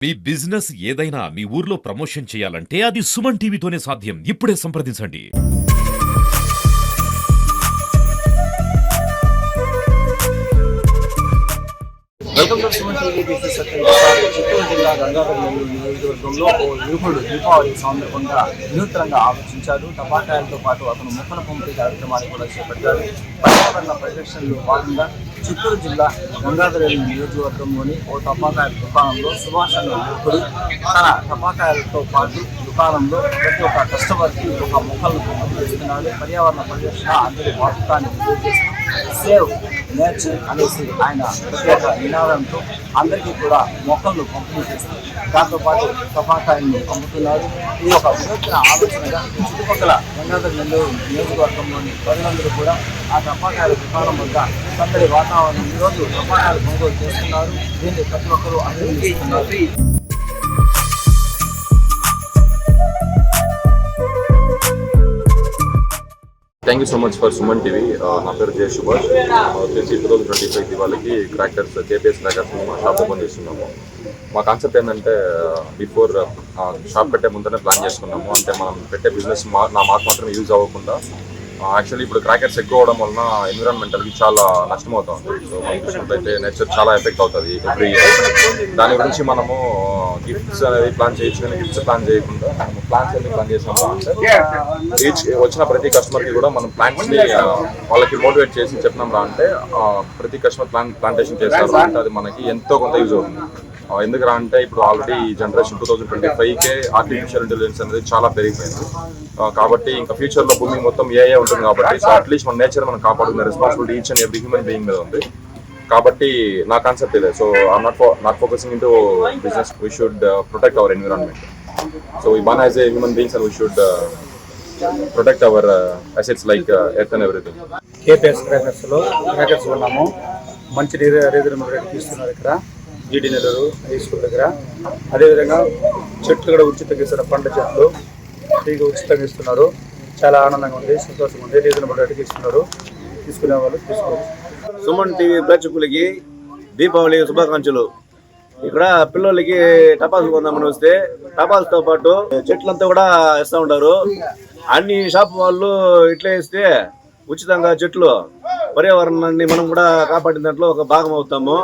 మీ business ఏదైనా మీ ఊర్లో promotion చేయాలంటే అది సుమన్ టీవీతోనే సాధ్యం. ఇప్పుడే సంప్రదించండి. Welcome to Suman TV. This is Chittoor జిల్లా గంగాధరనేల్లు నియోజకవర్గంలో ఓ యువకుడు దీపావళి సందర్భంగా వినూత్నంగా ఆలోచించారు. టపాకాయలతో పాటు అతను మొక్కల పంపిణీ కార్యక్రమాన్ని కూడా చేపట్టారు. పర్యావరణ పరిరక్షణలో భాగంగా చిత్తూరు జిల్లా గంగాధరనేల్లు నియోజకవర్గంలోని ఓ టపాకాయల దుకాణంలో సుభాష్ అనే యువకుడు తన టపాకాయలతో పాటు దుకాణంలో ప్రతి ఒక్క కస్టమర్కి ఒక మొక్కలను పంపిణీ చేస్తున్నాడు. పర్యావరణ పరిరక్షణ అందరి వాస్తవాన్ని తెలియజేస్తూ సేవ్ నేచర్ అనేసి ఆయన ప్రత్యేక నినాదంతో అందరికీ కూడా మొక్కలను పంపిణీ చేస్తారు. దాంతోపాటు టపాకాయలను అమ్ముతున్నారు. ఇది ఒక వినూత్న ఆలోచనగా చుట్టుపక్కల గంగాధరనేల్లు నియోజకవర్గంలోని ప్రజలందరూ కూడా ఆ టపాకాయల దుకాణం వద్ద సందడి వాతావరణం ఈరోజు టపాకాయలు కొనుగోలు చేస్తున్నారు. దీన్ని ప్రతి ఒక్కరూ అభినందిస్తున్నారు. Thank you so much for Suman TV. నా పేరు జయ సుభాష్. వచ్చేసి 2025 దివాళీకి క్రాకర్స్ కేపీఎస్ క్రాకర్స్ మా షాప్ ఓపెన్ చేస్తున్నాము. మా కాన్సెప్ట్ ఏంటంటే బిఫోర్ షాప్ పెట్టే ముందనే ప్లాన్ చేసుకున్నాము. అంటే మనం పెట్టే బిజినెస్ మాకు మాత్రమే యూజ్ అవ్వకుండా యాక్చువల్లీ ఇప్పుడు క్రాకర్స్ ఎక్కువ అవడం వలన ఎన్విరాన్మెంటల్కి చాలా నష్టం అవుతుంది. సో మనం చూసినట్లయితే నేచర్ చాలా ఎఫెక్ట్ అవుతుంది ఎవ్రీ ఇయర్. దాని గురించి మనము గిఫ్ట్స్ అనేది ప్లాన్ చేయొచ్చు, కానీ గిఫ్ట్స్ ప్లాన్ చేయకుండా మనము ప్లాన్స్ అనేది ప్లాన్ చేసాము. అంటే ఈచ్ వచ్చిన ప్రతి కస్టమర్కి కూడా మనం ప్లాంట్స్ని వాళ్ళకి మోటివేట్ చేసి చెప్పినాం రా అంటే ప్రతి కస్టమర్ ప్లాంటేషన్ చేస్తారు అంటే అది మనకి ఎంతో కొంత యూజ్ అవుతుంది. ఎందుకురా అంటే ఇప్పుడు ఆల్రెడీ ఈ జనరేషన్ 2025కే ఆర్టిఫిషియల్ ఇంటెలిజెన్స్ అనేది చాలా పెరిగిపోయింది. కాబట్టి ఇంకా ఫ్యూచర్లో భూమి మొత్తం ఏఐ ఉంటుంది. కాబట్టి సో అట్లీస్ట్ మన నేచర్ మనం కాపాడుకునే responsibility each and every human being మీద ఉంది. కాబట్టి నా కాన్సెప్ట్ ఇదే. So I'm not focusing into business. We should protect our environment. So we born as a human beings and we should protect our assets like earth and everything. KPS క్రాకర్స్లో crackers ఉన్నాము. మంచి reasonable rate తీస్తున్నారు ఇక్కడ జీడి Nellore high school దగ్గర. అదేవిధంగా చెట్లు కూడా ఉచితంగా ఇస్తున్నారు. పండ్ల చెట్లు ఫ్రీగా ఉచితంగా ఇస్తున్నారు. చాలా ఆనందంగా ఉంది, సంతోషంగా ఉంది. రీజనబుల్ రేట్కి ఇస్తున్నారు. తీసుకునే వాళ్ళు తీసుకోవచ్చు. సుమన్ టీవీ ప్రేక్షకులకి దీపావళి శుభాకాంక్షలు. ఇక్కడ పిల్లలకి టపాసులు కొందామని వస్తే టపాసులతో పాటు చెట్లంతా కూడా ఇస్తూ ఉంటారు. అన్ని షాప్ వాళ్ళు ఇట్లా ఇస్తే ఉచితంగా చెట్లు పర్యావరణాన్ని మనం కూడా కాపాడిన దాంట్లో ఒక భాగం అవుతాము.